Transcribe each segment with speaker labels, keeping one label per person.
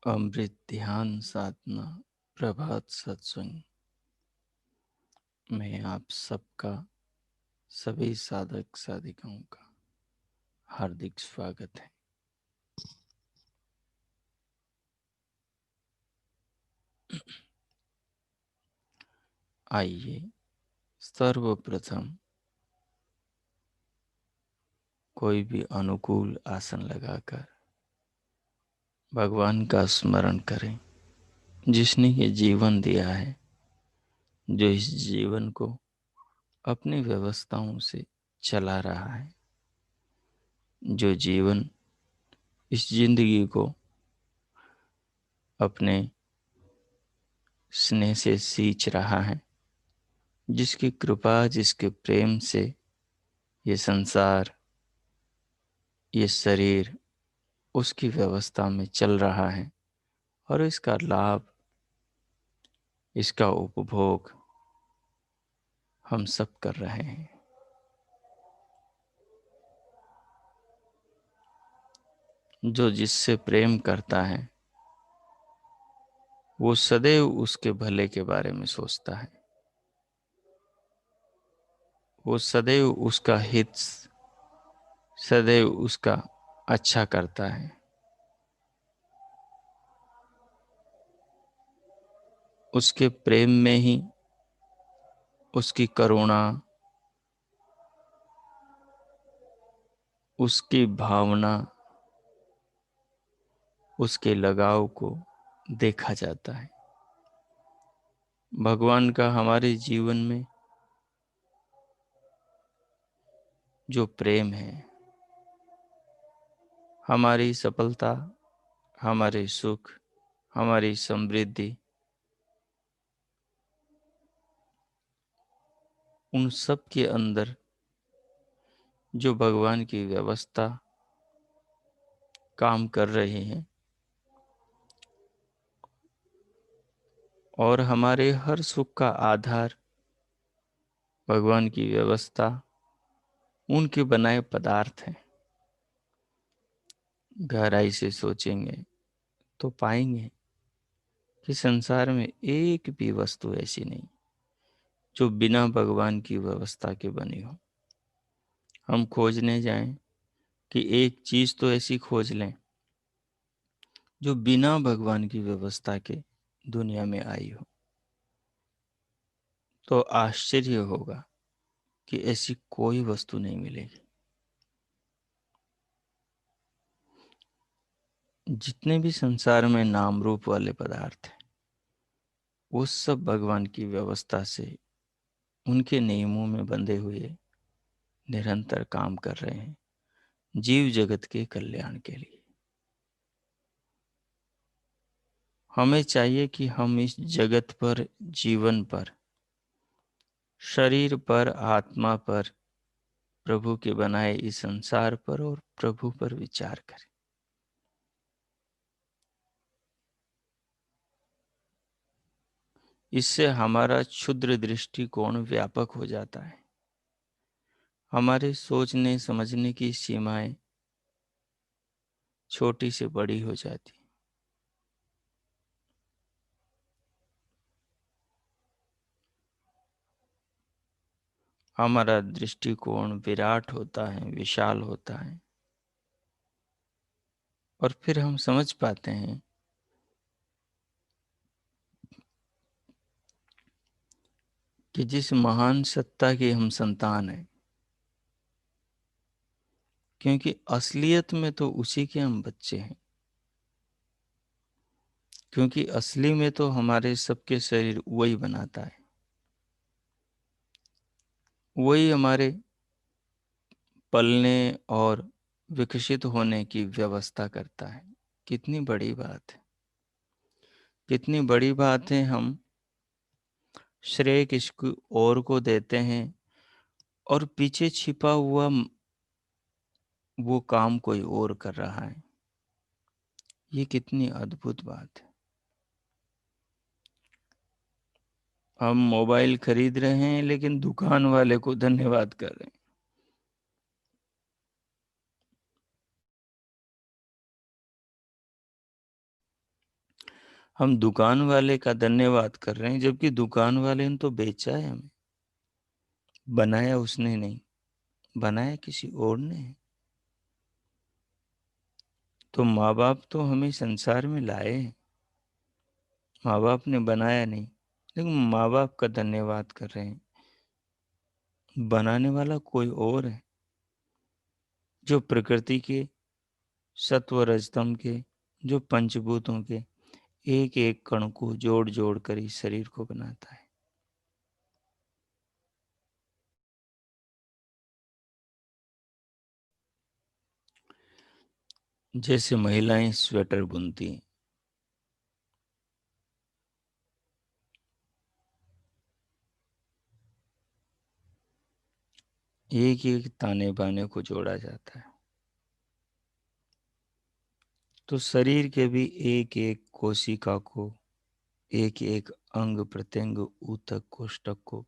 Speaker 1: अमृत ध्यान साधना प्रभात सत्संग में आप सबका, सभी साधक साधिकाओं का हार्दिक स्वागत है। आइए सर्वप्रथम कोई भी अनुकूल आसन लगाकर भगवान का स्मरण करें, जिसने ये जीवन दिया है, जो इस जीवन को अपनी व्यवस्थाओं से चला रहा है, जो जीवन इस जिंदगी को अपने स्नेह से सींच रहा है, जिसकी कृपा, जिसके प्रेम से ये संसार, ये शरीर उसकी व्यवस्था में चल रहा है और इसका लाभ, इसका उपभोग हम सब कर रहे हैं। जो जिससे प्रेम करता है वो सदैव उसके भले के बारे में सोचता है, वो सदैव उसका हित, सदैव उसका अच्छा करता है। उसके प्रेम में ही उसकी करुणा, उसकी भावना, उसके लगाव को देखा जाता है। भगवान का हमारे जीवन में जो प्रेम है, हमारी सफलता, हमारे सुख, हमारी समृद्धि, उन सब के अंदर जो भगवान की व्यवस्था काम कर रहे हैं और हमारे हर सुख का आधार भगवान की व्यवस्था, उनके बनाए पदार्थ हैं। गहराई से सोचेंगे तो पाएंगे कि संसार में एक भी वस्तु ऐसी नहीं जो बिना भगवान की व्यवस्था के बनी हो। हम खोजने जाएं कि एक चीज तो ऐसी खोज लें जो बिना भगवान की व्यवस्था के दुनिया में आई हो, तो आश्चर्य होगा कि ऐसी कोई वस्तु नहीं मिलेगी। जितने भी संसार में नाम रूप वाले पदार्थ हैं, वो सब भगवान की व्यवस्था से, उनके नियमों में बंधे हुए निरंतर काम कर रहे हैं, जीव जगत के कल्याण के लिए। हमें चाहिए कि हम इस जगत पर, जीवन पर, शरीर पर, आत्मा पर, प्रभु के बनाए इस संसार पर और प्रभु पर विचार करें। इससे हमारा क्षुद्र दृष्टिकोण व्यापक हो जाता है। हमारे सोचने समझने की सीमाएं छोटी से बड़ी हो जाती। हमारा दृष्टिकोण विराट होता है, विशाल होता है, और फिर हम समझ पाते हैं कि जिस महान सत्ता के हम संतान हैं, क्योंकि असलियत में तो उसी के हम बच्चे हैं। क्योंकि असली में तो हमारे सबके शरीर वही बनाता है, वही हमारे पलने और विकसित होने की व्यवस्था करता है। कितनी बड़ी बात है, कितनी बड़ी बात है। हम श्रेय किसी और को देते हैं और पीछे छिपा हुआ वो काम कोई और कर रहा है। ये कितनी अद्भुत बात है। हम मोबाइल खरीद रहे हैं लेकिन दुकान वाले को धन्यवाद कर रहे हैं। हम दुकान वाले का धन्यवाद कर रहे हैं, जबकि दुकान वाले ने तो बेचा है हमें। बनाया उसने नहीं, बनाया किसी और ने है। तो माँ बाप तो हमें संसार में लाए हैं, माँ बाप ने बनाया नहीं, लेकिन माँ बाप का धन्यवाद कर रहे हैं। बनाने वाला कोई और है, जो प्रकृति के, सत्व रजतम के, जो पंचभूतों के एक एक कण को जोड़ जोड़ कर इस शरीर को बनाता है। जैसे महिलाएं स्वेटर बुनती हैं, एक एक ताने बाने को जोड़ा जाता है। तो शरीर के भी एक एक कोशिका को, एक एक अंग प्रत्यंग ऊतक कोष्ठक को,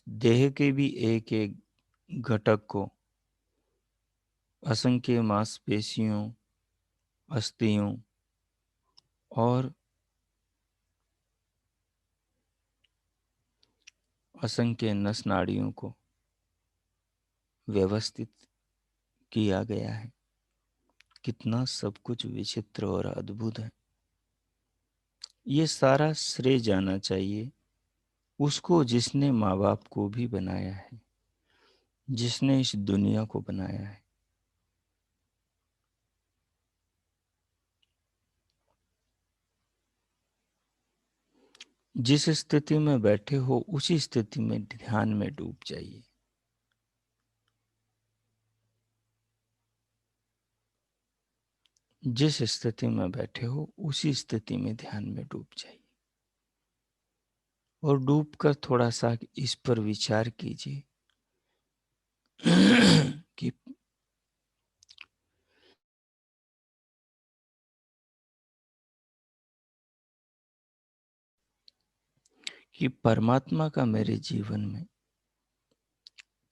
Speaker 1: देह के भी एक एक घटक को, असंख्य मांसपेशियों, अस्थियों और असंख्य नस नाड़ियों को व्यवस्थित किया गया है। कितना सब कुछ विचित्र और अद्भुत है। ये सारा श्रेय जाना चाहिए उसको जिसने माँ बाप को भी बनाया है, जिसने इस दुनिया को बनाया है। जिस स्थिति में बैठे हो उसी स्थिति में ध्यान में डूब जाइए। जिस स्थिति में बैठे हो उसी स्थिति में ध्यान में डूब जाइए। और डूबकर थोड़ा सा इस पर विचार कीजिए कि परमात्मा का मेरे जीवन में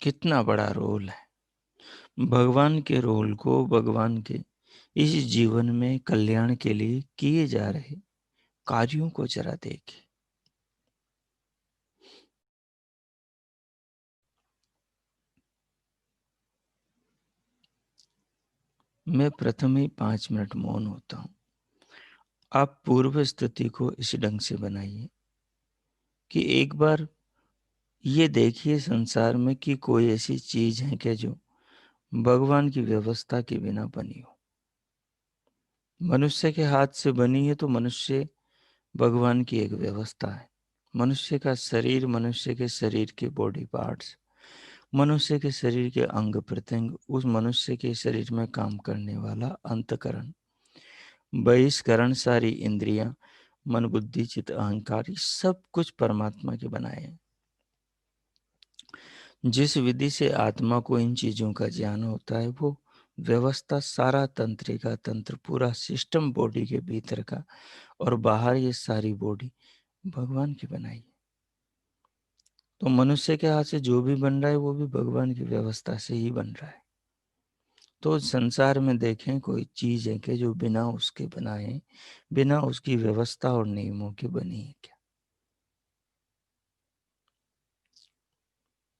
Speaker 1: कितना बड़ा रोल है। भगवान के रोल को, भगवान के इस जीवन में कल्याण के लिए किए जा रहे कार्यों को जरा देखिए। मैं प्रथम ही 5 मिनट मौन होता हूँ। आप पूर्व स्थिति को इस ढंग से बनाइए कि एक बार ये देखिए संसार में कि कोई ऐसी चीज है क्या जो भगवान की व्यवस्था के बिना बनी हो। मनुष्य के हाथ से बनी है तो मनुष्य भगवान की एक व्यवस्था है। मनुष्य का शरीर, मनुष्य के शरीर के बॉडी पार्ट्स, मनुष्य के शरीर के अंग प्रत्यंग, उस मनुष्य के शरीर में काम करने वाला अंतकरण, बहिष्करण, सारी इंद्रियां, मन बुद्धि चित्त अहंकार, ये सब कुछ परमात्मा के बनाए हैं। जिस विधि से आत्मा को इन चीजों का ज्ञान होता है वो व्यवस्था, सारा तंत्रिका तंत्र, पूरा सिस्टम बॉडी के भीतर का और बाहर ये सारी बॉडी भगवान की बनाई है। तो मनुष्य के हाथ से जो भी बन रहा है वो भी भगवान की व्यवस्था से ही बन रहा है। तो संसार में देखें कोई चीज है कि जो बिना उसके बनाए, बिना उसकी व्यवस्था और नियमों के बनी है क्या?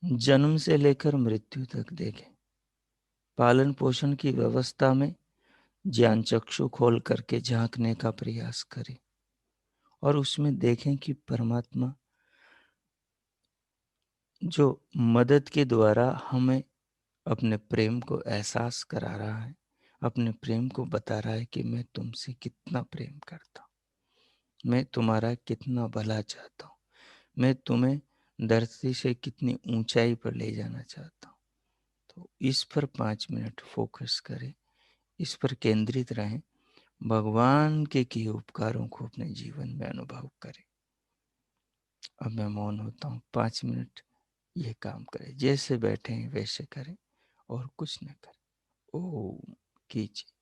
Speaker 1: जन्म से लेकर मृत्यु तक देखें, पालन पोषण की व्यवस्था में ज्ञान चक्षु खोल करके झांकने का प्रयास करें और उसमें देखें कि परमात्मा जो मदद के द्वारा हमें अपने प्रेम को एहसास करा रहा है, अपने प्रेम को बता रहा है कि मैं तुमसे कितना प्रेम करता हूँ, मैं तुम्हारा कितना भला चाहता हूँ, मैं तुम्हें धरती से कितनी ऊंचाई पर ले जाना चाहता हूँ। तो इस पर 5 मिनट फोकस करें, इस पर केंद्रित रहें, भगवान के किए उपकारों को अपने जीवन में अनुभव करें। अब मैं मौन होता हूँ, 5 मिनट ये काम करें, जैसे बैठे हैं वैसे करें और कुछ न करें। ओम कीजिए।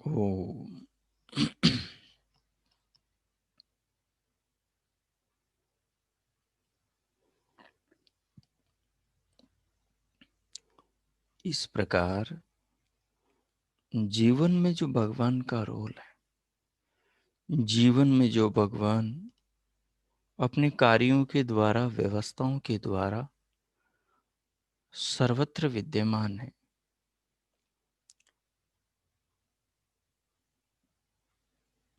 Speaker 1: ओ इस प्रकार जीवन में जो भगवान का रोल है, जीवन में जो भगवान अपने कार्यों के द्वारा, व्यवस्थाओं के द्वारा सर्वत्र विद्यमान है,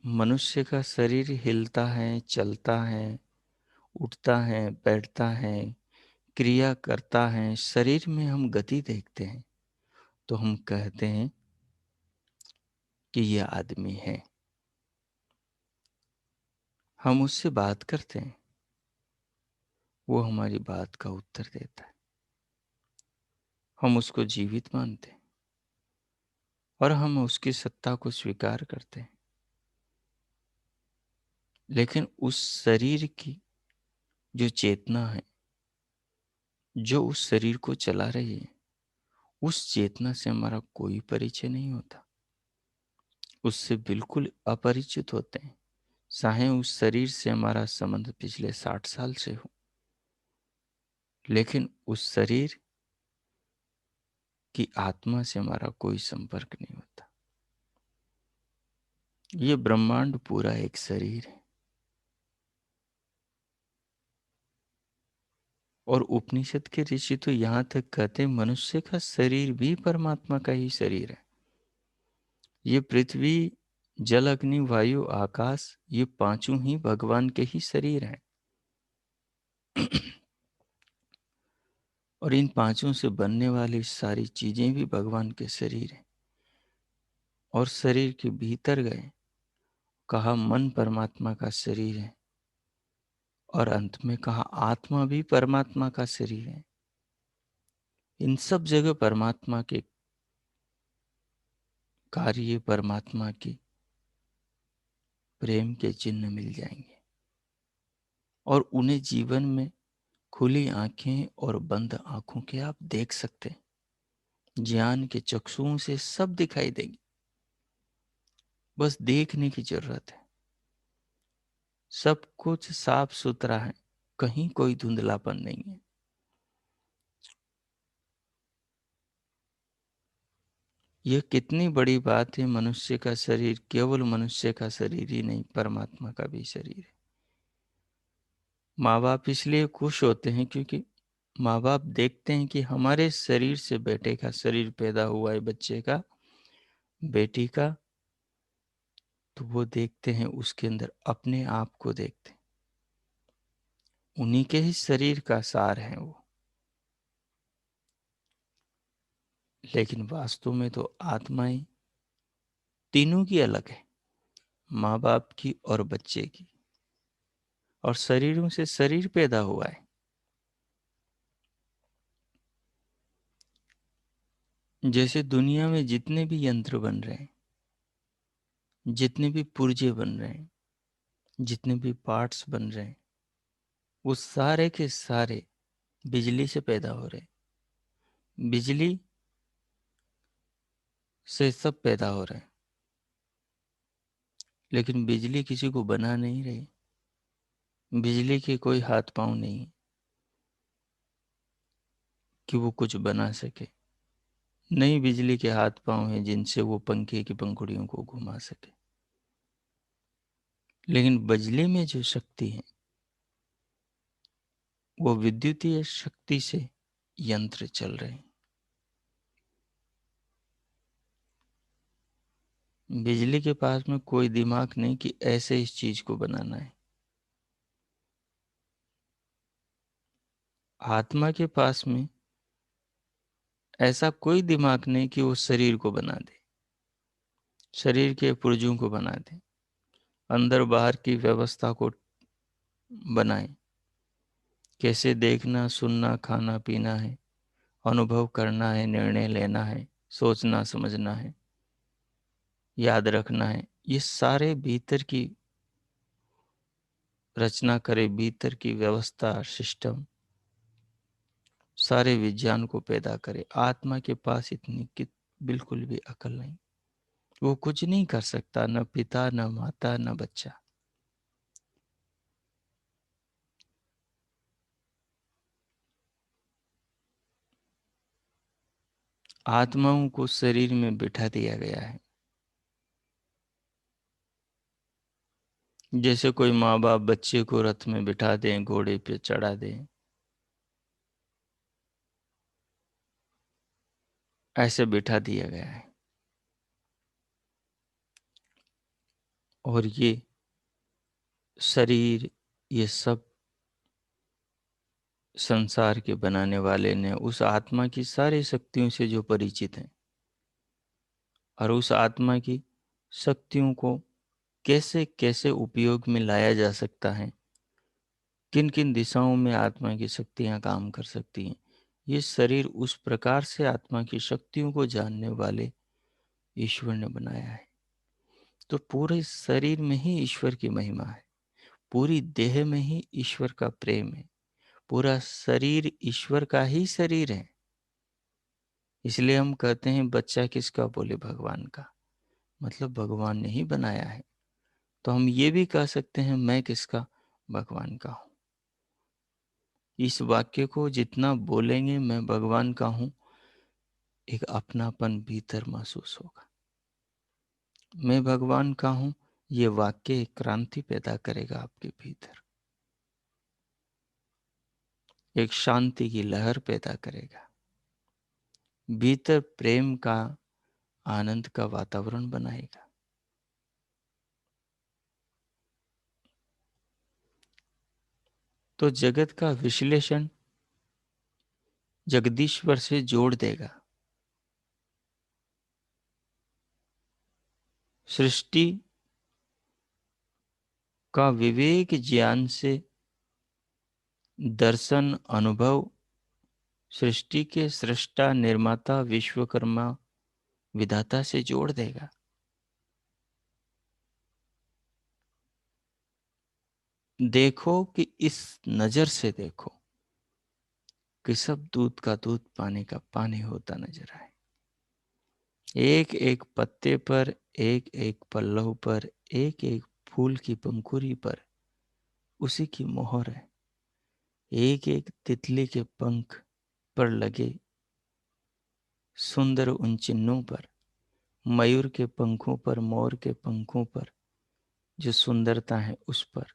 Speaker 1: मनुष्य का शरीर हिलता है, चलता है, उठता है, बैठता है, क्रिया करता है, शरीर में हम गति देखते हैं तो हम कहते हैं कि यह आदमी है। हम उससे बात करते हैं, वो हमारी बात का उत्तर देता है, हम उसको जीवित मानते हैं और हम उसकी सत्ता को स्वीकार करते हैं। लेकिन उस शरीर की जो चेतना है, जो उस शरीर को चला रही है, उस चेतना से हमारा कोई परिचय नहीं होता, उससे बिल्कुल अपरिचित होते हैं। चाहे उस शरीर से हमारा संबंध पिछले 60 साल से हो, लेकिन उस शरीर की आत्मा से हमारा कोई संपर्क नहीं होता। ये ब्रह्मांड पूरा एक शरीर है और उपनिषद के ऋषि तो यहाँ तक कहते हैं मनुष्य का शरीर भी परमात्मा का ही शरीर है। ये पृथ्वी, जल, अग्नि, वायु, आकाश, ये पांचों ही भगवान के ही शरीर हैं। और इन पांचों से बनने वाली सारी चीजें भी भगवान के शरीर हैं। और शरीर के भीतर गए, कहा मन परमात्मा का शरीर है, और अंत में कहा आत्मा भी परमात्मा का शरीर है। इन सब जगह परमात्मा के कार्य, परमात्मा की प्रेम के चिन्ह मिल जाएंगे और उन्हें जीवन में खुली आंखें और बंद आंखों के आप देख सकते हैं। ज्ञान के चक्षुओं से सब दिखाई देंगे, बस देखने की जरूरत है। सब कुछ साफ सुथरा है, कहीं कोई धुंधलापन नहीं है। यह कितनी बड़ी बात है। मनुष्य का शरीर केवल मनुष्य का शरीर ही नहीं, परमात्मा का भी शरीर है। माँ बाप इसलिए खुश होते हैं क्योंकि माँ बाप देखते हैं कि हमारे शरीर से बेटे का शरीर पैदा हुआ है, बच्चे का, बेटी का, तो वो देखते हैं उसके अंदर अपने आप को देखते हैं। उन्हीं के ही शरीर का सार है वो। लेकिन वास्तव में तो आत्माएं तीनों की अलग है, माँ बाप की और बच्चे की। और शरीरों से शरीर पैदा हुआ है। जैसे दुनिया में जितने भी यंत्र बन रहे हैं, जितने भी पुर्जे बन रहे हैं, जितने भी पार्ट्स बन रहे हैं, वो सारे के सारे बिजली से पैदा हो रहे हैं। बिजली से सब पैदा हो रहे हैं। लेकिन बिजली किसी को बना नहीं रही। बिजली के कोई हाथ पांव नहीं है कि वो कुछ बना सके। नहीं, बिजली के हाथ पांव हैं जिनसे वो पंखे की पंखुड़ियों को घुमा सके। लेकिन बिजली में जो शक्ति है, वो विद्युतीय शक्ति से यंत्र चल रहे हैं। बिजली के पास में कोई दिमाग नहीं कि ऐसे इस चीज को बनाना है। आत्मा के पास में ऐसा कोई दिमाग नहीं कि वो शरीर को बना दे, शरीर के पुर्जों को बना दे, अंदर बाहर की व्यवस्था को बनाए। कैसे देखना, सुनना, खाना पीना है, अनुभव करना है, निर्णय लेना है, सोचना समझना है, याद रखना है, ये सारे भीतर की रचना करे, भीतर की व्यवस्था, सिस्टम, सारे विज्ञान को पैदा करे। आत्मा के पास इतनी की बिल्कुल भी अकल नहीं। वो कुछ नहीं कर सकता, न पिता, न माता, न बच्चा। आत्माओं को शरीर में बिठा दिया गया है। जैसे कोई माँ बाप बच्चे को रथ में बिठा दें, घोड़े पे चढ़ा दें, ऐसे बिठा दिया गया है। और ये शरीर, ये सब संसार के बनाने वाले ने उस आत्मा की सारी शक्तियों से जो परिचित हैं, और उस आत्मा की शक्तियों को कैसे कैसे उपयोग में लाया जा सकता है, किन किन दिशाओं में आत्मा की शक्तियां काम कर सकती हैं, ये शरीर उस प्रकार से आत्मा की शक्तियों को जानने वाले ईश्वर ने बनाया है। तो पूरे शरीर में ही ईश्वर की महिमा है, पूरी देह में ही ईश्वर का प्रेम है, पूरा शरीर ईश्वर का ही शरीर है। इसलिए हम कहते हैं बच्चा किसका, बोले भगवान का, मतलब भगवान ने ही बनाया है। तो हम ये भी कह सकते हैं मैं किसका, भगवान का हूँ। इस वाक्य को जितना बोलेंगे मैं भगवान का हूँ, एक अपनापन भीतर महसूस होगा। मैं भगवान का हूँ, ये वाक्य एक क्रांति पैदा करेगा आपके भीतर, एक शांति की लहर पैदा करेगा, भीतर प्रेम का, आनंद का वातावरण बनाएगा। तो जगत का विश्लेषण जगदीश्वर से जोड़ देगा। सृष्टि का विवेक ज्ञान से दर्शन अनुभव सृष्टि के सृष्टा निर्माता विश्वकर्मा विधाता से जोड़ देगा। देखो कि इस नजर से देखो कि सब दूध का दूध, पानी का पानी होता नजर आए। एक एक पत्ते पर, एक एक पल्लव पर, एक एक फूल की पंखुड़ी पर उसी की मोहर है। एक एक तितली के पंख पर लगे सुंदर उन चिन्हों पर, मयूर के पंखों पर, मोर के पंखों पर जो सुंदरता है उस पर,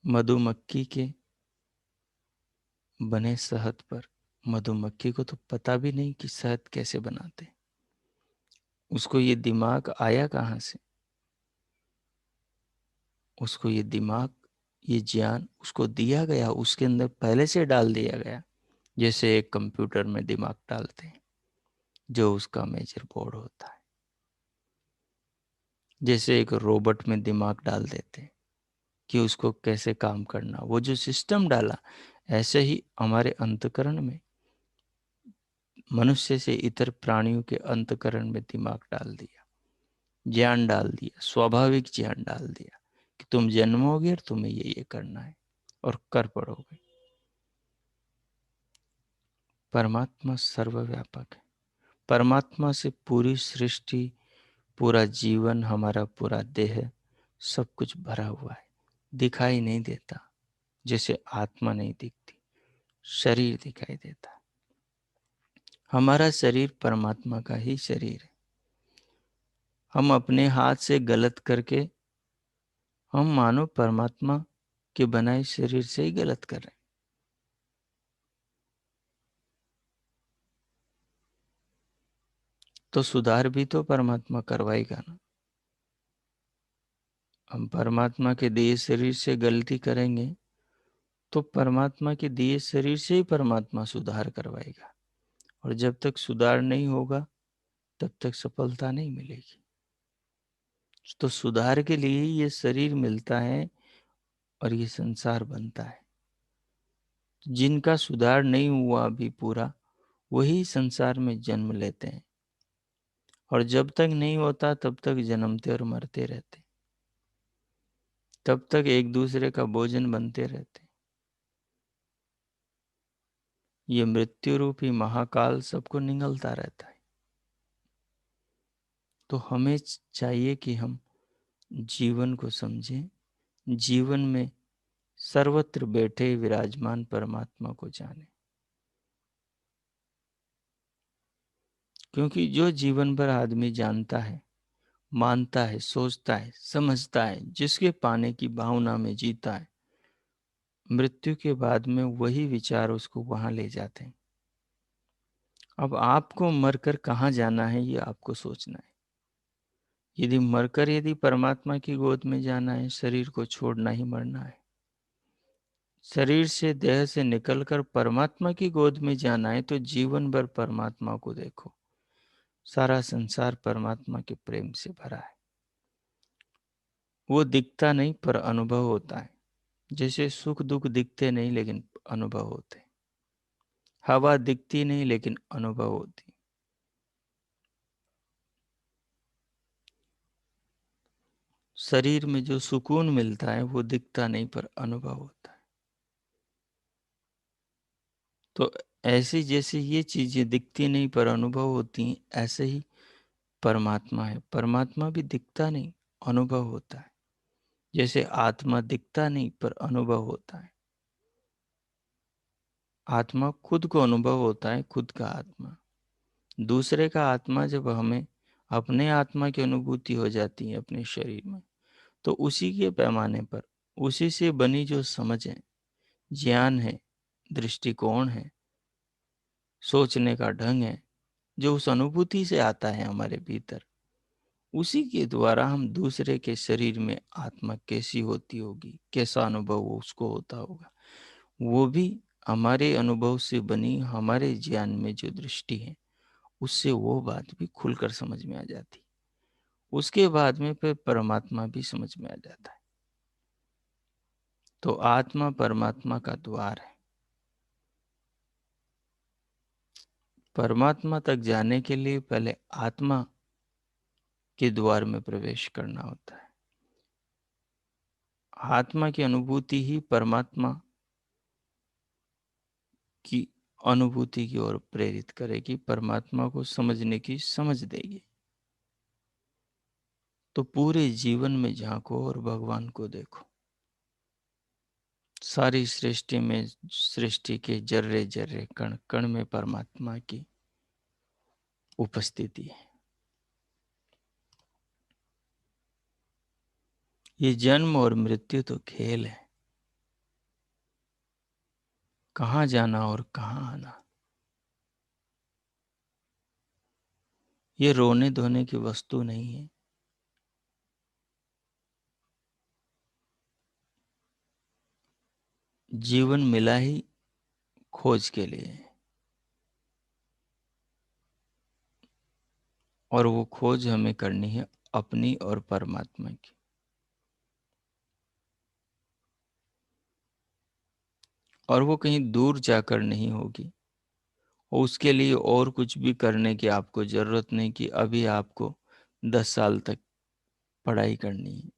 Speaker 1: मधुमक्खी के बने शहद पर। मधुमक्खी को तो पता भी नहीं कि शहद कैसे बनाते, उसको ये दिमाग आया कहाँ से, उसको ये दिमाग, ये ज्ञान उसको दिया गया, उसके अंदर पहले से डाल दिया गया। जैसे एक कंप्यूटर में दिमाग डालते हैं जो उसका मेजर बोर्ड होता है, जैसे एक रोबोट में दिमाग डाल देते हैं कि उसको कैसे काम करना, वो जो सिस्टम डाला, ऐसे ही हमारे अंतकरण में, मनुष्य से इतर प्राणियों के अंतकरण में दिमाग डाल दिया, ज्ञान डाल दिया, स्वाभाविक ज्ञान डाल दिया कि तुम जन्मोगे और तुम्हें ये करना है और कर पड़ोगे। परमात्मा सर्वव्यापक है। परमात्मा से पूरी सृष्टि, पूरा जीवन, हमारा पूरा देह, सब कुछ भरा हुआ है, दिखाई नहीं देता। जैसे आत्मा नहीं दिखती, शरीर दिखाई देता है। हमारा शरीर परमात्मा का ही शरीर है। हम अपने हाथ से गलत करके हम मानो परमात्मा के बनाए शरीर से ही गलत कर रहे हैं। तो सुधार भी तो परमात्मा करवाएगा ना। हम परमात्मा के दिए शरीर से गलती करेंगे तो परमात्मा के दिए शरीर से ही परमात्मा सुधार करवाएगा। और जब तक सुधार नहीं होगा तब तक सफलता नहीं मिलेगी। तो सुधार के लिए ही ये शरीर मिलता है और ये संसार बनता है। जिनका सुधार नहीं हुआ अभी पूरा, वही संसार में जन्म लेते हैं, और जब तक नहीं होता तब तक जन्मते और मरते रहते, तब तक एक दूसरे का भोजन बनते रहते। ये मृत्यु रूपी महाकाल सबको निगलता रहता है। तो हमें चाहिए कि हम जीवन को समझें, जीवन में सर्वत्र बैठे विराजमान परमात्मा को जानें। क्योंकि जो जीवन भर आदमी जानता है, मानता है, सोचता है, समझता है, जिसके पाने की भावना में जीता है, मृत्यु के बाद में वही विचार उसको वहां ले जाते हैं। अब आपको मरकर कहाँ जाना है ये आपको सोचना है। यदि परमात्मा की गोद में जाना है, शरीर को छोड़ना ही मरना है। शरीर से, देह से निकलकर परमात्मा की गोद में जाना है तो जीवन भर परमात्मा को देखो। सारा संसार परमात्मा के प्रेम से भरा है। वो दिखता नहीं पर अनुभव होता है। जैसे सुख दुख दिखते नहीं लेकिन अनुभव होते। हवा दिखती नहीं लेकिन अनुभव होती। शरीर में जो सुकून मिलता है वो दिखता नहीं पर अनुभव होता है। तो ऐसी जैसे ये चीजें दिखती नहीं पर अनुभव होती हैं, ऐसे ही परमात्मा है। परमात्मा भी दिखता नहीं, अनुभव होता है। जैसे आत्मा दिखता नहीं पर अनुभव होता है। आत्मा खुद को अनुभव होता है, खुद का आत्मा। दूसरे का आत्मा जब हमें अपने आत्मा की अनुभूति हो जाती है अपने शरीर में, तो उसी के पैमाने पर, उसी से बनी जो समझ है, ज्ञान है, दृष्टिकोण है, सोचने का ढंग है, जो उस अनुभूति से आता है हमारे भीतर, उसी के द्वारा हम दूसरे के शरीर में आत्मा कैसी होती होगी, कैसा अनुभव उसको होता होगा, वो भी हमारे अनुभव से बनी हमारे ज्ञान में जो दृष्टि है, उससे वो बात भी खुलकर समझ में आ जाती। उसके बाद में फिर परमात्मा भी समझ में आ जाता है। तो आत्मा परमात्मा का द्वार है। परमात्मा तक जाने के लिए पहले आत्मा के द्वार में प्रवेश करना होता है। आत्मा की अनुभूति ही परमात्मा की अनुभूति की ओर प्रेरित करेगी, परमात्मा को समझने की समझ देगी। तो पूरे जीवन में झांको और भगवान को देखो। सारी सृष्टि में, सृष्टि के जर्रे जर्रे कण कण में परमात्मा की उपस्थिति है। ये जन्म और मृत्यु तो खेल है। कहाँ जाना और कहाँ आना, ये रोने धोने की वस्तु नहीं है। जीवन मिला ही खोज के लिए है। और वो खोज हमें करनी है अपनी और परमात्मा की। और वो कहीं दूर जाकर नहीं होगी। उसके लिए और कुछ भी करने की आपको जरूरत नहीं कि अभी आपको 10 साल तक पढ़ाई करनी है।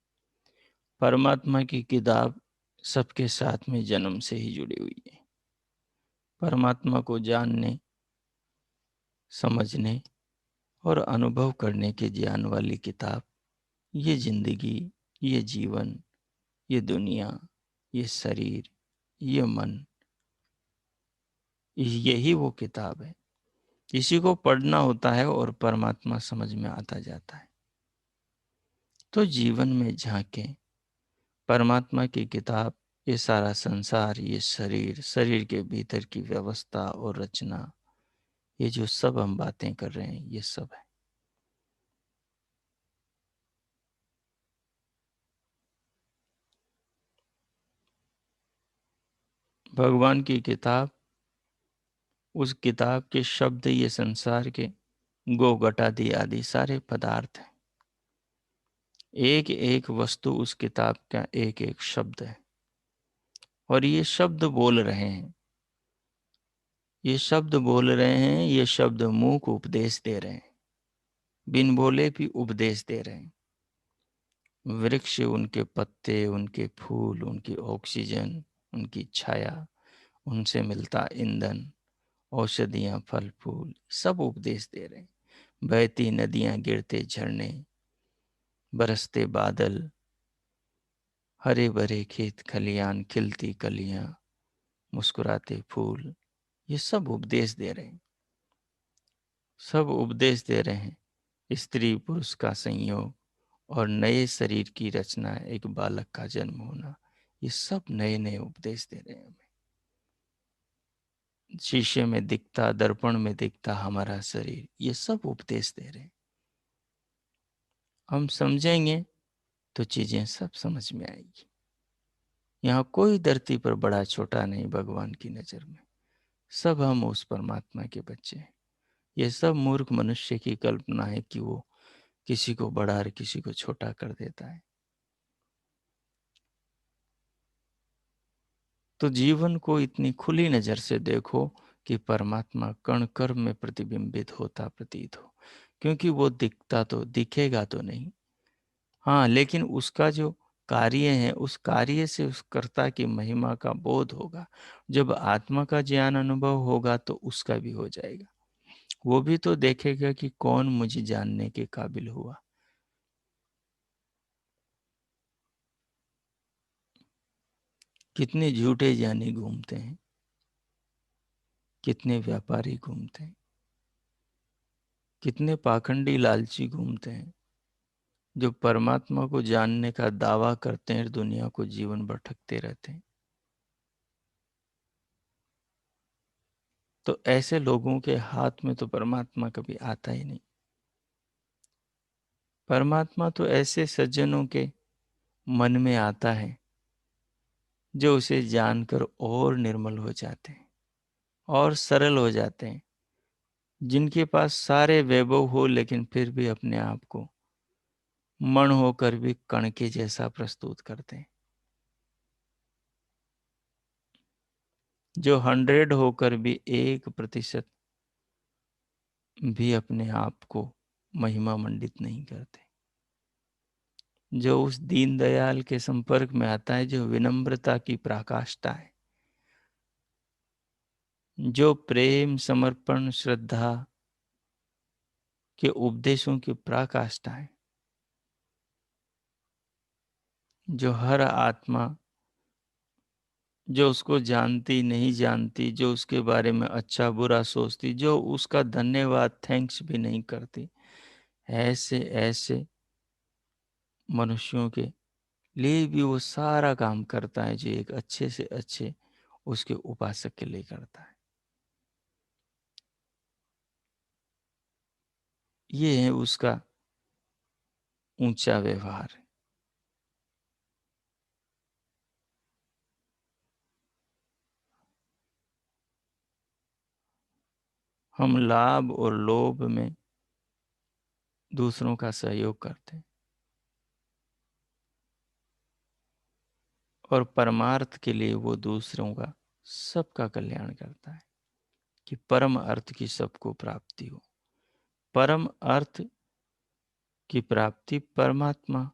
Speaker 1: परमात्मा की किताब सबके साथ में जन्म से ही जुड़ी हुई है। परमात्मा को जानने, समझने और अनुभव करने के ज्ञान वाली किताब, ये जिंदगी, ये जीवन, ये दुनिया, ये शरीर, ये मन, यही वो किताब है। इसी को पढ़ना होता है और परमात्मा समझ में आता जाता है। तो जीवन में झांके, परमात्मा की किताब, ये सारा संसार, ये शरीर, शरीर के भीतर की व्यवस्था और रचना, ये जो सब हम बातें कर रहे हैं, ये सब है। भगवान की किताब, उस किताब के शब्द ये संसार के गो घटादी आदि सारे पदार्थ हैं। एक एक वस्तु उस किताब का एक एक शब्द है। और ये शब्द बोल रहे हैं, ये शब्द बोल रहे हैं, ये शब्द मुंह को उपदेश दे रहे हैं, बिन बोले भी उपदेश दे रहे हैं। वृक्ष, उनके पत्ते, उनके फूल, उनकी ऑक्सीजन, उनकी छाया, उनसे मिलता ईंधन, औषधियाँ, फल फूल, सब उपदेश दे रहे हैं। बहती नदियां, गिरते झरने, बरसते बादल, हरे भरे खेत खलियान, खिलती कलियां, मुस्कुराते फूल, ये सब उपदेश दे रहे हैं। सब उपदेश दे रहे हैं। स्त्री पुरुष का संयोग और नए शरीर की रचना, एक बालक का जन्म होना, ये सब नए नए उपदेश दे रहे हैं हमें। शीशे में दिखता, दर्पण में दिखता हमारा शरीर, ये सब उपदेश दे रहे हैं। हम समझेंगे तो चीजें सब समझ में आएगी। यहाँ कोई धरती पर बड़ा छोटा नहीं भगवान की नजर में। सब हम उस परमात्मा के बच्चे हैं। ये सब मूर्ख मनुष्य की कल्पना है कि वो किसी को बड़ा और किसी को छोटा कर देता है। तो जीवन को इतनी खुली नजर से देखो कि परमात्मा कण कण में प्रतिबिंबित होता प्रतीत हो। क्योंकि वो दिखता तो दिखेगा तो नहीं, हाँ, लेकिन उसका जो कार्य है, उस कार्य से उस कर्ता की महिमा का बोध होगा। जब आत्मा का ज्ञान अनुभव होगा तो उसका भी हो जाएगा। वो भी तो देखेगा कि कौन मुझे जानने के काबिल हुआ। कितने झूठे ज्ञानी घूमते हैं, कितने व्यापारी घूमते हैं, कितने पाखंडी लालची घूमते हैं, जो परमात्मा को जानने का दावा करते हैं, दुनिया को जीवन भटकते रहते हैं। तो ऐसे लोगों के हाथ में तो परमात्मा कभी आता ही नहीं। परमात्मा तो ऐसे सज्जनों के मन में आता है जो उसे जानकर और निर्मल हो जाते हैं और सरल हो जाते हैं, जिनके पास सारे वैभव हो लेकिन फिर भी अपने आप को मण होकर भी कण के जैसा प्रस्तुत करते हैं, जो 100 होकर भी 1% भी अपने आप को महिमा मंडित नहीं करते, जो उस दीनदयाल के संपर्क में आता है, जो विनम्रता की पराकाष्ठा है, जो प्रेम समर्पण श्रद्धा के उपदेशों की पराकाष्ठा है, जो हर आत्मा जो उसको जानती नहीं जानती, जो उसके बारे में अच्छा बुरा सोचती, जो उसका धन्यवाद थैंक्स भी नहीं करती, ऐसे ऐसे मनुष्यों के लिए भी वो सारा काम करता है जो एक अच्छे से अच्छे उसके उपासक के लिए करता है। ये है उसका ऊंचा व्यवहार। हम लाभ और लोभ में दूसरों का सहयोग करते हैं और परमार्थ के लिए वो दूसरों का सबका कल्याण करता है कि परम अर्थ की सबको प्राप्ति हो। परम अर्थ की प्राप्ति परमात्मा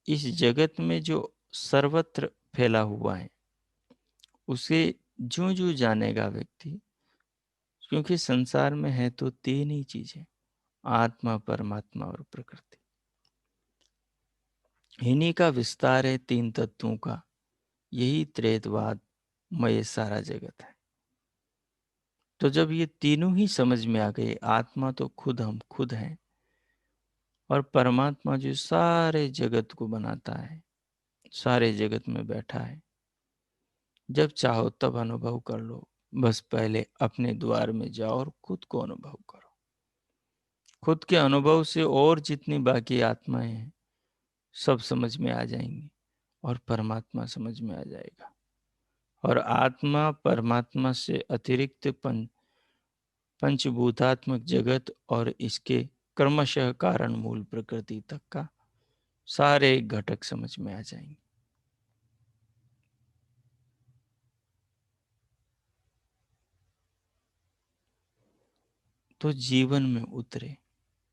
Speaker 1: इस जगत में जो सर्वत्र फैला हुआ है उसे जो जो जानेगा व्यक्ति, क्योंकि संसार में है तो 3 ही चीजें, आत्मा परमात्मा और प्रकृति। इन्हीं का विस्तार है 3 तत्वों का। यही त्रैतवाद में ये सारा जगत है। तो जब ये तीनों ही समझ में आ गए, आत्मा तो खुद हम खुद हैं और परमात्मा जो सारे जगत को बनाता है, सारे जगत में बैठा है, जब चाहो तब अनुभव कर लो। बस पहले अपने द्वार में जाओ और खुद को अनुभव करो। खुद के अनुभव से और जितनी बाकी आत्माएं हैं सब समझ में आ जाएंगी और परमात्मा समझ में आ जाएगा। और आत्मा परमात्मा से अतिरिक्त पंचभूतात्मक जगत और इसके क्रमशः कारण मूल प्रकृति तक का सारे घटक समझ में आ जाएंगे। तो जीवन में उतरे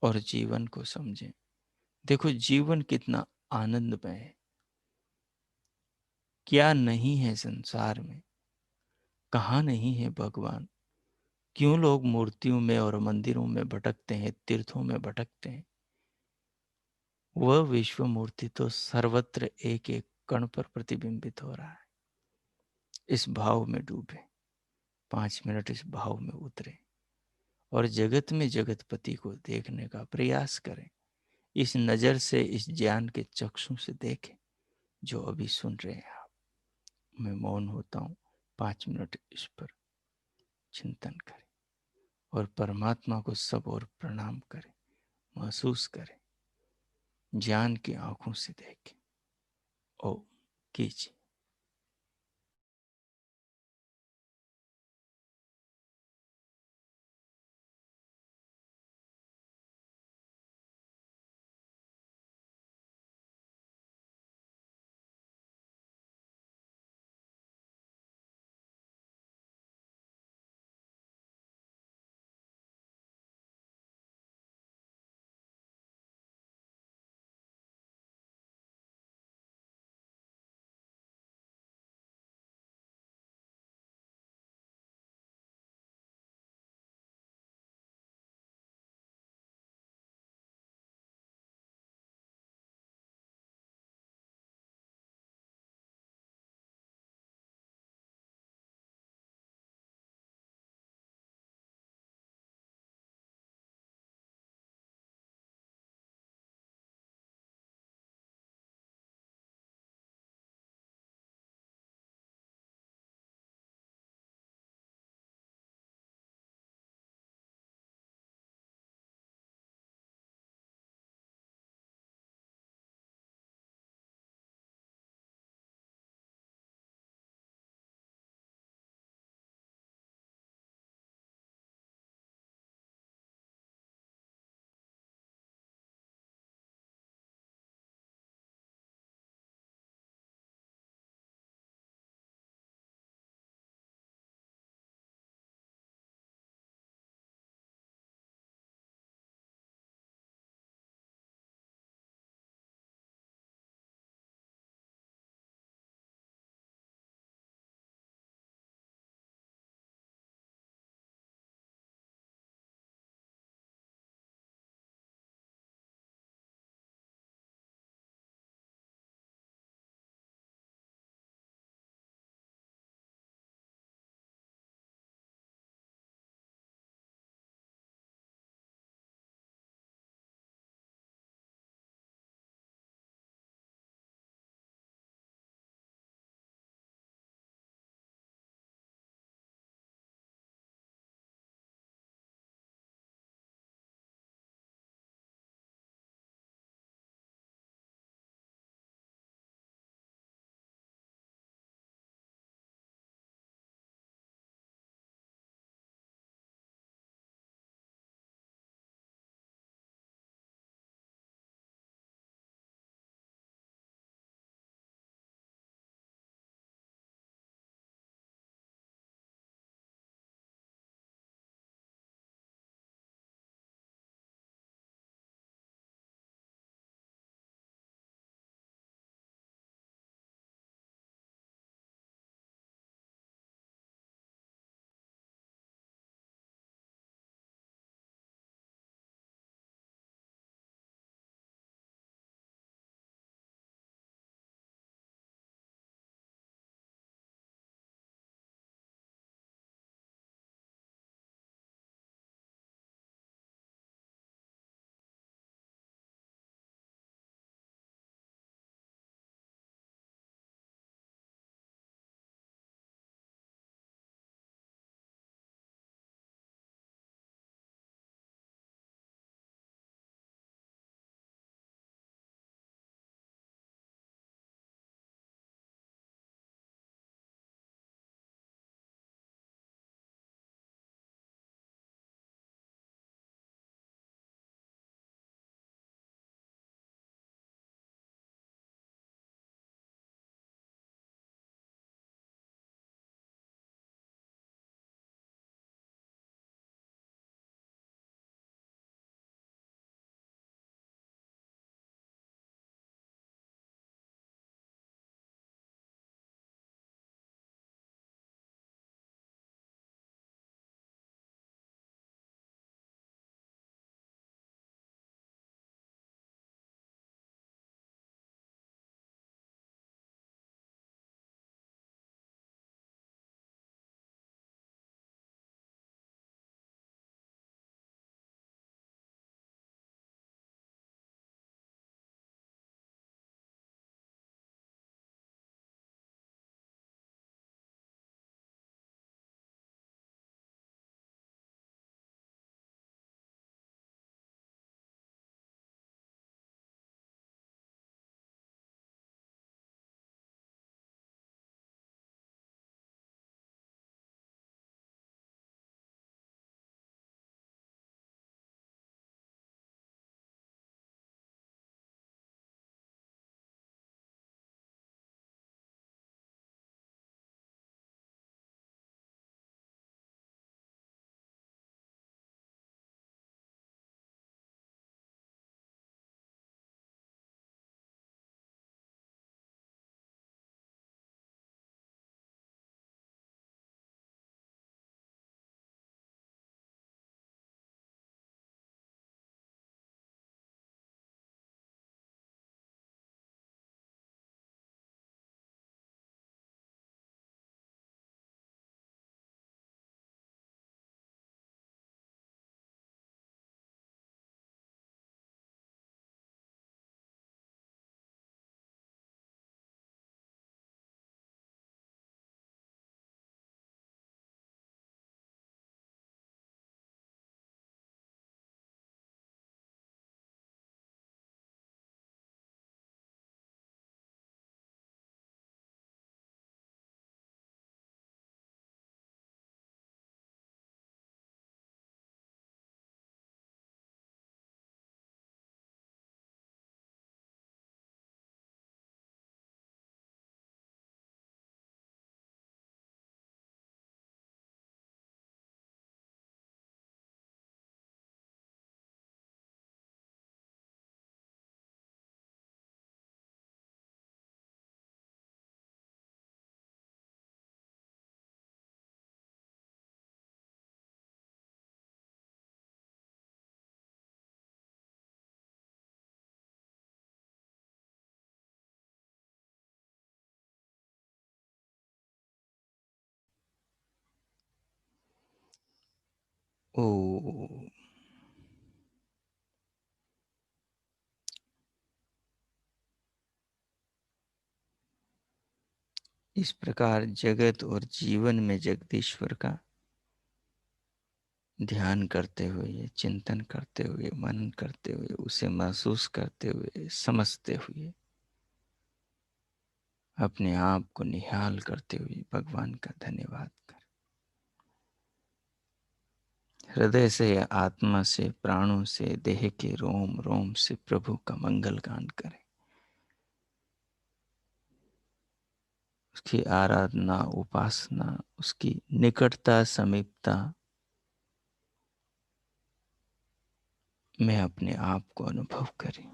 Speaker 1: और जीवन को समझें। देखो जीवन कितना आनंदमय है, क्या नहीं है संसार में, कहाँ नहीं है भगवान, क्यों लोग मूर्तियों में और मंदिरों में भटकते हैं, तीर्थों में भटकते हैं? वह विश्व मूर्ति तो सर्वत्र एक एक कण पर प्रतिबिंबित हो रहा है। इस भाव में डूबे, 5 मिनट इस भाव में उतरे और जगत में जगतपति को देखने का प्रयास करें। इस नजर से, इस ज्ञान के चक्षु से देखें जो अभी सुन रहे हैं आप। मैं मौन होता हूँ, 5 मिनट इस पर चिंतन करें और परमात्मा को सब और प्रणाम करें, महसूस करें, ज्ञान की आंखों से देखें। ओ कीजिए। ओ, इस प्रकार जगत और जीवन में जगदीश्वर का ध्यान करते हुए, चिंतन करते हुए, मनन करते हुए, उसे महसूस करते हुए, समझते हुए, अपने आप को निहाल करते हुए भगवान का धन्यवाद कर, हृदय से, आत्मा से, प्राणों से, देह के रोम रोम से प्रभु का मंगल गान करें। उसकी आराधना, उपासना, उसकी निकटता, समीपता में अपने आप को अनुभव करें।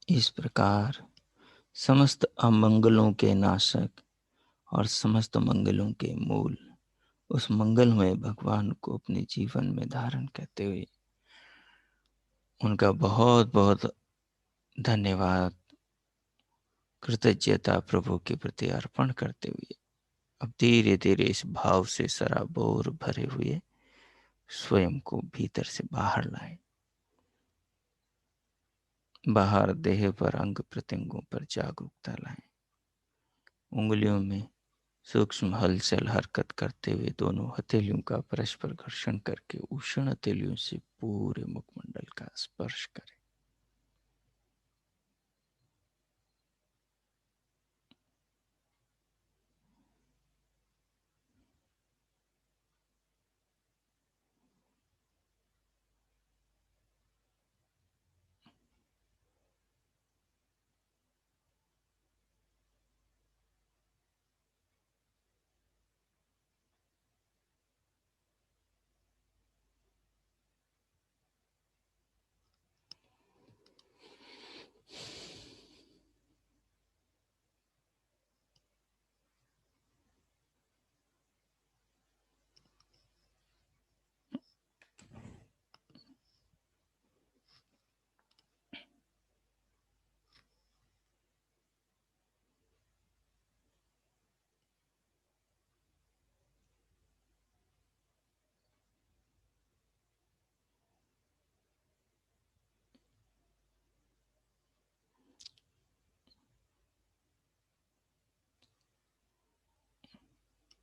Speaker 1: इस प्रकार समस्त अमंगलों के नाशक और समस्त मंगलों के मूल उस मंगलमय भगवान को अपने जीवन में धारण करते हुए उनका बहुत बहुत धन्यवाद, कृतज्ञता प्रभु के प्रति अर्पण करते हुए अब धीरे धीरे इस भाव से सराबोर भरे हुए स्वयं को भीतर से बाहर लाएं। बाहर देह पर, अंग प्रत्यंगों पर जागरूकता लाएं। उंगलियों में सूक्ष्म हलचल हरकत करते हुए दोनों हथेलियों का परस्पर घर्षण करके उष्ण हथेलियों से पूरे मुखमंडल का स्पर्श करें।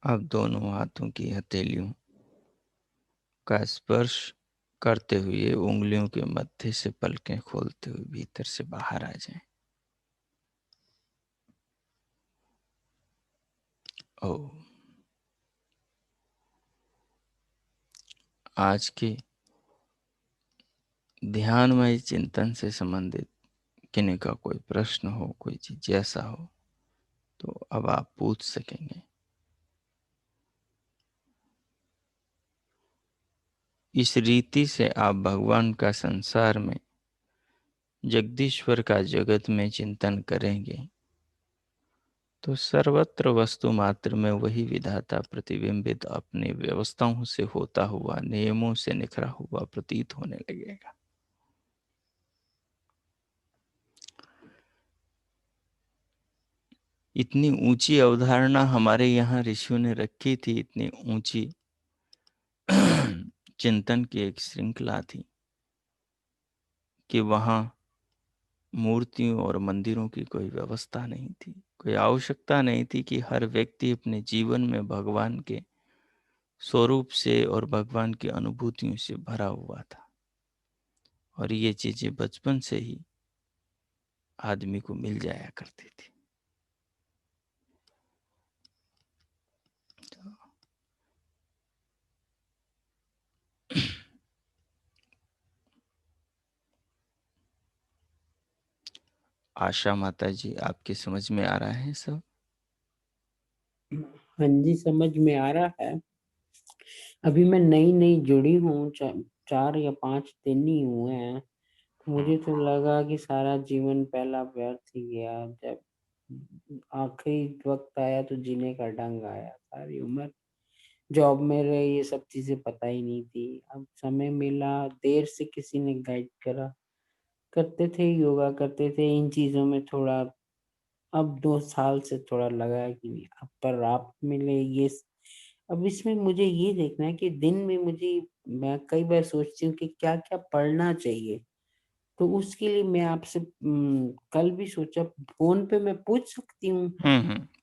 Speaker 1: अब दोनों हाथों की हथेलियों का स्पर्श करते हुए उंगलियों के मध्य से पलकें खोलते हुए भीतर से बाहर आ जाएं। ओ, आज के ध्यानमय चिंतन से संबंधित किन्हीं का कोई प्रश्न हो, कोई जिज्ञासा हो तो अब आप पूछ सकेंगे। इस रीति से आप भगवान का संसार में, जगदीश्वर का जगत में चिंतन करेंगे तो सर्वत्र वस्तु मात्र में वही विधाता प्रतिबिंबित अपने व्यवस्थाओं से होता हुआ, नियमों से निखरा हुआ प्रतीत होने लगेगा। इतनी ऊंची अवधारणा हमारे यहाँ ऋषियों ने रखी थी, इतनी ऊंची चिंतन की एक श्रृंखला थी कि वहां मूर्तियों और मंदिरों की कोई व्यवस्था नहीं थी, कोई आवश्यकता नहीं थी कि हर व्यक्ति अपने जीवन में भगवान के स्वरूप से और भगवान की अनुभूतियों से भरा हुआ था। और ये चीजें बचपन से ही आदमी को मिल जाया करती थी। तो आशा माता जी, आपकी समझ में आ रहा है सब?
Speaker 2: हाँ जी, समझ में आ रहा है। अभी मैं नई नई जुड़ी हूँ, 4 या 5 दिन ही हुए हैं, मुझे तो लगा कि सारा जीवन पहला व्यर्थ ही गया। जब आखिरी वक्त आया तो जीने का ढंग आया। सारी उम्र जॉब में रहे, ये सब चीजें पता ही नहीं थी। अब समय मिला, देर से किसी ने गाइड करा, करते थे योगा, करते थे इन चीजों में थोड़ा। अब 2 साल से थोड़ा लगा है कि अब पर आप मिले ये अब इसमें मुझे ये देखना है कि दिन में मुझे, मैं कई बार सोचती हूँ कि क्या क्या पढ़ना चाहिए। तो उसके लिए मैं आपसे कल भी सोचा फोन पे मैं पूछ सकती हूँ।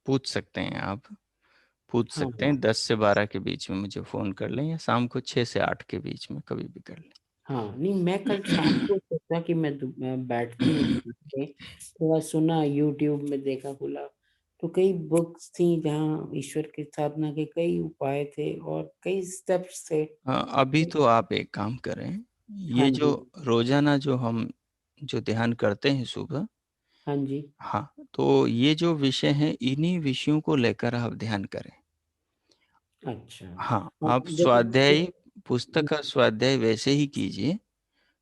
Speaker 1: पूछ सकते हैं आप, पूछ
Speaker 2: हाँ
Speaker 1: सकते
Speaker 2: हाँ।
Speaker 1: हैं। 10 से 12 के बीच में मुझे फ़ोन कर लें, या शाम को 6 से 8 के बीच में कभी भी कर लें।
Speaker 2: हाँ नहीं, मैं कल शाम को सोचा कि मैं बैठती हूँ घर पे, थोड़ा सुना, यूट्यूब में देखा खुला, तो कई बुक्स थी जहाँ ईश्वर की साधना के कई उपाय थे और कई स्टेप्स थे।
Speaker 1: हाँ, अभी तो आप एक काम करें,
Speaker 2: हाँ
Speaker 1: ये जो
Speaker 2: जी।
Speaker 1: रोज़ाना जो हम जो ध्यान करते हैं सुबह,
Speaker 2: हाँ जी।
Speaker 1: हाँ, तो ये जो विषय हैं, इन्हीं विषयों को लेकर आप ध्यान करें।
Speaker 2: अच्छा।
Speaker 1: हाँ,
Speaker 2: हाँ,
Speaker 1: आप
Speaker 2: जैसे
Speaker 1: स्वाध्याय, पुस्तक का स्वाध्याय वैसे ही कीजिए,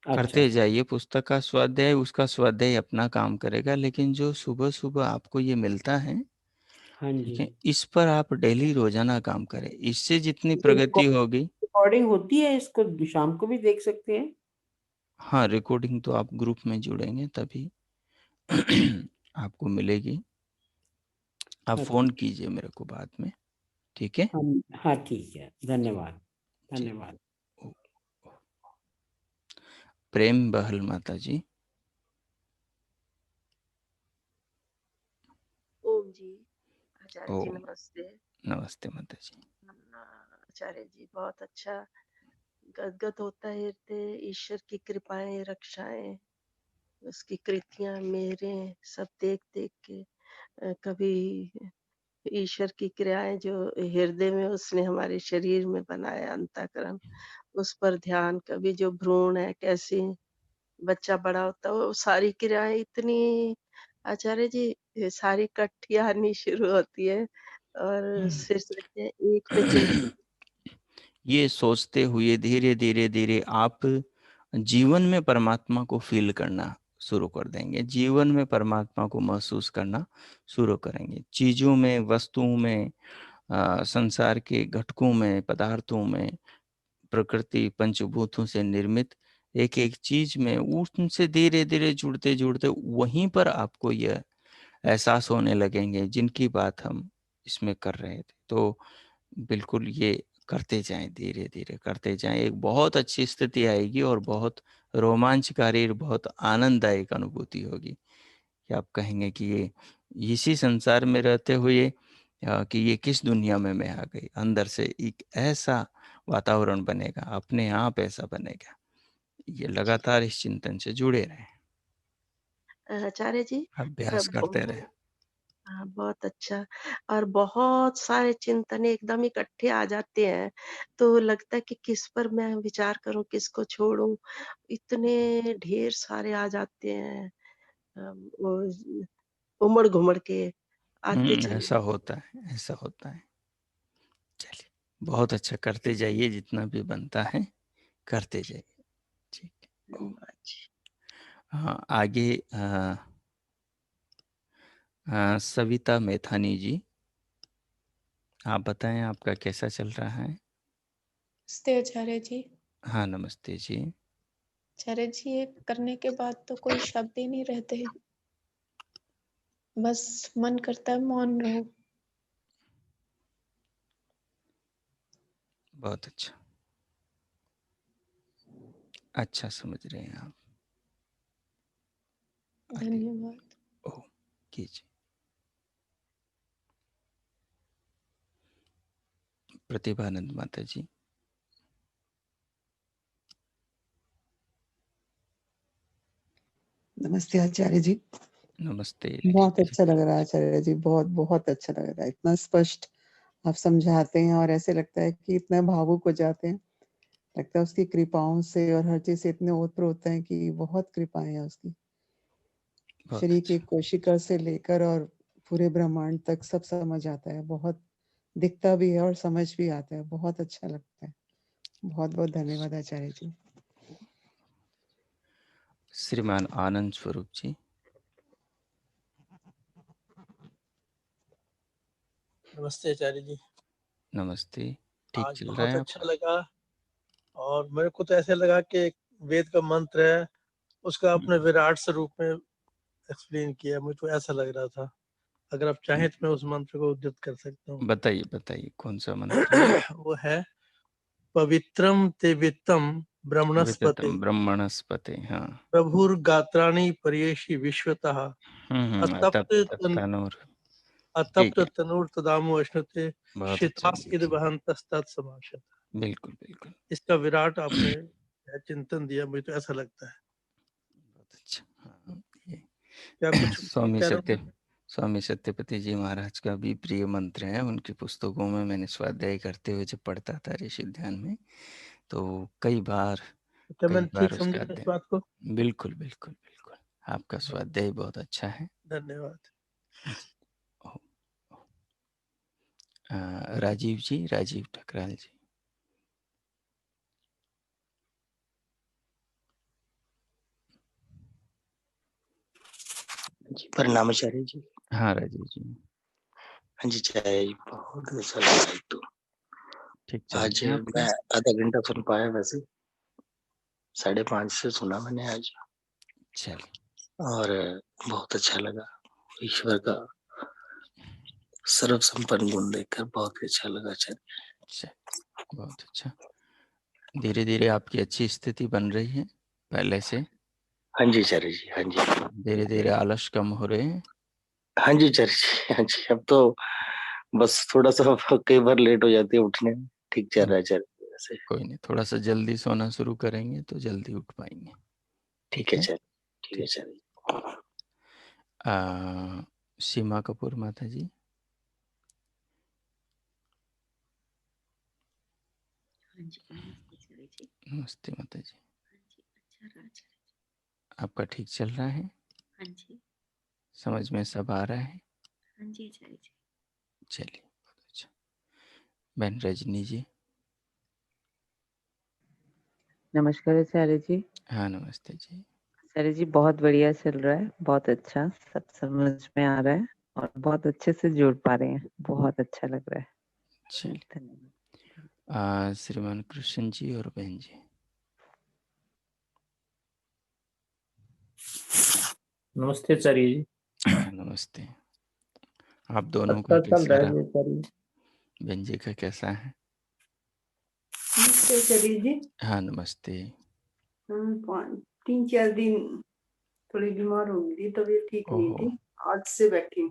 Speaker 2: अच्छा
Speaker 1: करते
Speaker 2: अच्छा।
Speaker 1: जाइए। पुस्तक का स्वाध्याय, उसका स्वाध्याय अपना काम करेगा, लेकिन जो सुबह-सुबह आपको ये मिलता है,
Speaker 2: हाँ
Speaker 1: ठीक
Speaker 2: जी।
Speaker 1: है? इस पर आप डेली रोज़ाना काम करें। इससे जितनी
Speaker 2: ये
Speaker 1: प्रगति होगी,
Speaker 2: रिकॉर्डिंग होती है, इसको शाम को भी देख सकते हैं?
Speaker 1: हाँ, रिकॉर्डिंग तो आप ग्रुप में जुड़ेंगे तभी आपको मिलेगी। आप फ़ोन
Speaker 2: अच्छा।
Speaker 1: कीजिए मेरे को बाद में, ठीक है?
Speaker 2: हम हाँ, ठीक है। धन्यवाद।
Speaker 1: जी।
Speaker 2: धन्यवाद।
Speaker 1: ओ प्रेम बहल माता जी।
Speaker 3: ओम जी। आचार्य जी
Speaker 1: ओह!
Speaker 3: नमस्ते।
Speaker 1: नमस्ते माता जी।
Speaker 3: आचार्य जी बहुत अच्छा, गदगद होता है हृदय, ईश्वर की कृपाएं रक्षाएं, उसकी कृतियां मेरे सब देख देख के कभी ईश्वर की क्रियाएं जो हृदय में उसने हमारे शरीर में बनाया अंतःकरण, उस पर ध्यान, कभी जो भ्रूण है कैसे बच्चा बड़ा होता है, वो सारी क्रियाएं इतनी, आचार्य जी ये सारी इकट्ठी आनी शुरू होती है और फिर सोचते हैं एक पे चिंतन।
Speaker 1: ये सोचते हुए धीरे-धीरे आप जीवन में परमात्मा को फ़ील करना शुरू कर देंगे। जीवन में परमात्मा को महसूस करना शुरू करेंगे। चीज़ों में, वस्तुओं में, संसार के घटकों में, पदार्थों में, प्रकृति पंचभूतों से निर्मित एक-एक चीज़ में उनसे धीरे-धीरे जुड़ते-जुड़ते वहीं पर आपको यह एहसास होने लगेंगे जिनकी बात हम इसमें कर रहे थे। तो बिल्कुल ये करते जाएँ, धीरे-धीरे करते जाएँ। एक बहुत अच्छी स्थिति आएगी और बहुत रोमांचकारी और बहुत आनंददायक अनुभूति होगी, कि आप कहेंगे कि ये इसी संसार में रहते हुए कि ये किस दुनिया में मैं आ गई। अंदर से एक ऐसा वातावरण बनेगा, अपने आप ऐसा बनेगा। ये लगातार इस चिंतन से जुड़े रहें,
Speaker 3: आचार्य जी
Speaker 1: अभ्यास करते रहें।
Speaker 3: हाँ, बहुत अच्छा। और बहुत सारे चिंतन एकदम इकट्ठे आ जाते हैं, तो लगता है कि किस पर मैं विचार करूँ, किसको छोड़ूँ? इतने ढेर सारे आ जाते हैं, वो उमड़-घुमड़ के आते चले
Speaker 1: ऐसा होता है, ऐसा होता है। चलिए, बहुत अच्छा करते जाइए, जितना भी बनता है, करते जाइए। ठीक है। ओह!
Speaker 3: धन्यवाद जी।
Speaker 1: हाँ, आगे सविता मैथानी जी, आप बताएँ आपका कैसा चल रहा है?
Speaker 4: नमस्ते आचार्य जी।
Speaker 1: हाँ, नमस्ते जी।
Speaker 4: आचार्य जी, ये करने के बाद तो कोई शब्द ही नहीं रहते हैं। बस मन करता है मौन रहूं।
Speaker 1: बहुत अच्छा। अच्छा समझ रहे हैं आप। आगे
Speaker 4: धन्यवाद।
Speaker 1: ओह! कीजिए। प्रतिभानंद माता जी,
Speaker 5: नमस्ते आचार्य जी।
Speaker 1: नमस्ते
Speaker 5: बहुत
Speaker 1: लीला जी।
Speaker 5: अच्छा लग रहा है आचार्य जी, बहुत बहुत अच्छा लग रहा है। इतना स्पष्ट आप समझाते हैं और ऐसे लगता है कि इतना भावुक हो जाते हैं। लगता है उसकी कृपाओं से और हर चीज़ से इतने ओत-प्रोत हैं कि बहुत कृपाएँ हैं उसकी।
Speaker 1: बहुत
Speaker 5: शरीर की
Speaker 1: अच्छा।
Speaker 5: कोशिका से लेकर और पूरे ब्रह्मांड तक सब समझ आता है। बहुत दिखता भी है और समझ भी आता है। बहुत अच्छा लगता है। बहुत-बहुत धन्यवाद आचार्य जी।
Speaker 1: श्रीमान आनंद स्वरूप जी।
Speaker 6: नमस्ते आचार्य जी।
Speaker 1: नमस्ते। ठीक
Speaker 6: आज
Speaker 1: चल रहा
Speaker 6: बहुत
Speaker 1: है
Speaker 6: अच्छा
Speaker 1: आपका?
Speaker 6: लगा, और मेरे को तो ऐसे लगा कि एक वेद का मंत्र है, उसका अपने विराट स्वरूप में एक्सप्लेन किया। मुझे तो ऐसा लग रहा था। अगर आप चाहें तो मैं उस मंत्र को उद्धृत कर सकता हूँ।
Speaker 1: बताइए बताइए, कौन सा मंत्र है?
Speaker 6: वो है, पवित्रम ते वित्तम ब्रह्मणस्पते
Speaker 1: विततम ब्रह्मणस्पते। हाँ।
Speaker 6: प्रभुर्गात्राणि पर्येषि विश्वतः
Speaker 1: तप
Speaker 6: अतप्त
Speaker 1: तनोर। ठीक
Speaker 6: अतप्त
Speaker 1: है,
Speaker 6: तनूर तदामु अश्नुते
Speaker 1: बहुत अच्छा
Speaker 6: शितास इद
Speaker 1: बोलते हैं।
Speaker 6: वहंतस्तत् समाशत।
Speaker 1: बिल्कुल बिल्कुल,
Speaker 6: इसका विराट आपने चिंतन दिया, मुझे तो ऐसा लगता है।
Speaker 1: बहुत अच्छा। हाँ, ये
Speaker 6: क्या कुछ
Speaker 1: स्वामी
Speaker 6: कह रहा हूँ?
Speaker 1: स्वामी सत्यपति जी महाराज का भी प्रिय मंत्र है। उनकी पुस्तकों में मैंने स्वाध्याय करते हुए जब पढ़ता था ऋषि ध्यान में, तो कई बार
Speaker 6: क्या मैंने ठीक समझा
Speaker 1: उसका
Speaker 6: इस
Speaker 1: अध्ययन।
Speaker 6: बात को?
Speaker 1: बिल्कुल बिल्कुल बिल्कुल, आपका स्वाध्याय बहुत अच्छा है
Speaker 6: धन्यवाद।
Speaker 1: जी। ओ, राजीव जी, राजीव ठकराल जी।
Speaker 7: जी प्रणाम आचार्य जी।
Speaker 1: हाँ राजीव जी,
Speaker 7: हाँ जी आचार्य जी, बहुत अच्छा लगा। एक तो
Speaker 1: ठीक चल
Speaker 7: आज
Speaker 1: रहा है आपका?
Speaker 7: मैं आधा घंटा सुन पाया, वैसे 5:30 से सुना मैंने आज,
Speaker 1: चलिए,
Speaker 7: और बहुत अच्छा लगा। ईश्वर का सर्व संपन्न गुण देखकर बहुत ही अच्छा लगा आचार्य।
Speaker 1: चलिए, बहुत अच्छा। धीरे धीरे आपकी अच्छी स्थिति बन रही है पहले से।
Speaker 7: हाँ जी आचार्य जी, हाँ जी।
Speaker 1: धीरे धीरे आलस कम हो रहे हैं।
Speaker 7: हाँ जी आचार्य जी, हाँ जी। अब तो बस थोड़ा सा कई बार लेट हो जाती है उठने में। ठीक चल रहा है आचार्य जी वैसे।
Speaker 1: कोई नहीं, थोड़ा सा जल्दी सोना शुरू करेंगे तो जल्दी उठ पाएंगे।
Speaker 7: ठीक
Speaker 1: ठीक
Speaker 7: है
Speaker 1: है।
Speaker 7: आचार्य, ठीक है
Speaker 1: ठीक।
Speaker 7: आचार्य जी।
Speaker 1: सीमा कपूर माता जी।
Speaker 8: हाँ जी, नमस्ते आचार्य जी।
Speaker 1: नमस्ते माता जी।
Speaker 8: हाँ जी, अच्छा रहा आचार्य जी।
Speaker 1: आपका ठीक चल रहा है?
Speaker 8: हाँ जी,
Speaker 1: समझ में सब आ रहा है?
Speaker 8: हाँ जी आचार्य जी।
Speaker 1: चलिए, बहुत अच्छा। बहन रजनी जी।
Speaker 9: नमस्कार आचार्य जी।
Speaker 1: हाँ नमस्ते जी।
Speaker 9: आचार्य जी बहुत बढ़िया चल रहा है, बहुत अच्छा, सब समझ में आ रहा है और बहुत अच्छे से जुड़ पा रहे हैं, बहुत अच्छा लग रहा है।
Speaker 1: चलिए,
Speaker 9: धन्यवाद।
Speaker 1: श्रीमान कृष्ण जी और बहन जी।
Speaker 2: नमस्ते आचार्य जी।
Speaker 1: हाँ नमस्ते। आप दोनों का
Speaker 2: अच्छा चल
Speaker 1: कैसा
Speaker 2: रहा
Speaker 1: रहा?
Speaker 2: है आचार्य जी।
Speaker 1: बहन जी का कैसा है?
Speaker 10: नमस्ते आचार्य जी।
Speaker 1: हाँ नमस्ते।
Speaker 10: 3-4 दिन थोड़ी बीमार हो गई थी, तबीयत ठीक नहीं
Speaker 1: ओहो,
Speaker 10: थी। आज से बैठी हूँ।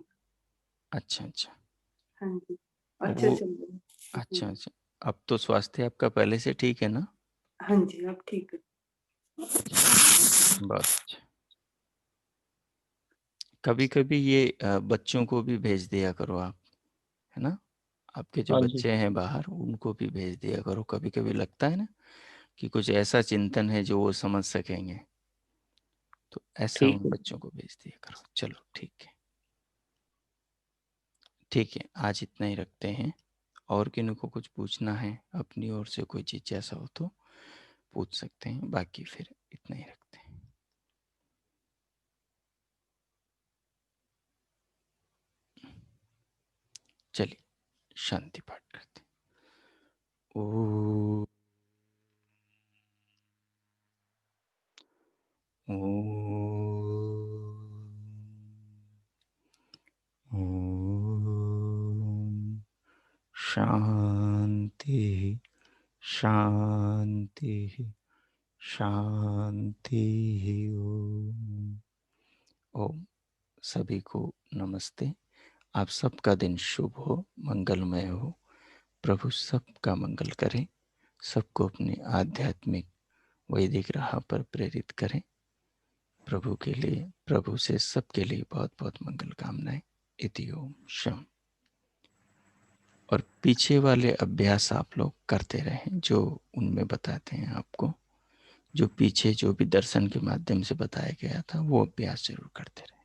Speaker 1: अच्छा अच्छा।
Speaker 10: हाँ जी,
Speaker 1: तो
Speaker 10: अच्छा
Speaker 1: वो,
Speaker 10: चल रहा है।
Speaker 1: अच्छा अच्छा, अब तो स्वास्थ्य आपका पहले से ठीक है ना?
Speaker 10: हाँ जी, अब ठीक है।
Speaker 1: बहुत अच्छा। कभी कभी ये बच्चों को भी भेज दिया करो आप, है ना? आपके जो
Speaker 2: हाँ जी,
Speaker 1: बच्चे हैं बाहर, उनको भी भेज दिया करो। कभी कभी लगता है ना कि कुछ ऐसा चिंतन है जो वो समझ सकेंगे, तो ऐसा
Speaker 2: ठीक
Speaker 1: उन
Speaker 2: है।
Speaker 1: बच्चों को भेज दिया करो। चलो ठीक है, ठीक है, आज इतना ही रखते हैं। और किन्हीं को कुछ पूछना है अपनी ओर से, कोई चीज़ ऐसा हो तो पूछ सकते हैं, बाकी फिर इतना ही रखते हैं। चलिए, शांति पाठ करते हैं। ओ ओम शांति शांति शांति। ओम। ओम। सभी को नमस्ते। आप सबका दिन शुभ हो, मंगलमय हो। प्रभु सबका मंगल करें, सबको अपनी आध्यात्मिक वैदिक राह पर प्रेरित करें। प्रभु के लिए, प्रभु से सबके लिए बहुत बहुत मंगल कामनाएं। इति ओम शम। और पीछे वाले अभ्यास आप लोग करते रहें जो उनमें बताते हैं आपको, जो पीछे जो भी दर्शन के माध्यम से बताया गया था वो अभ्यास जरूर करते रहें।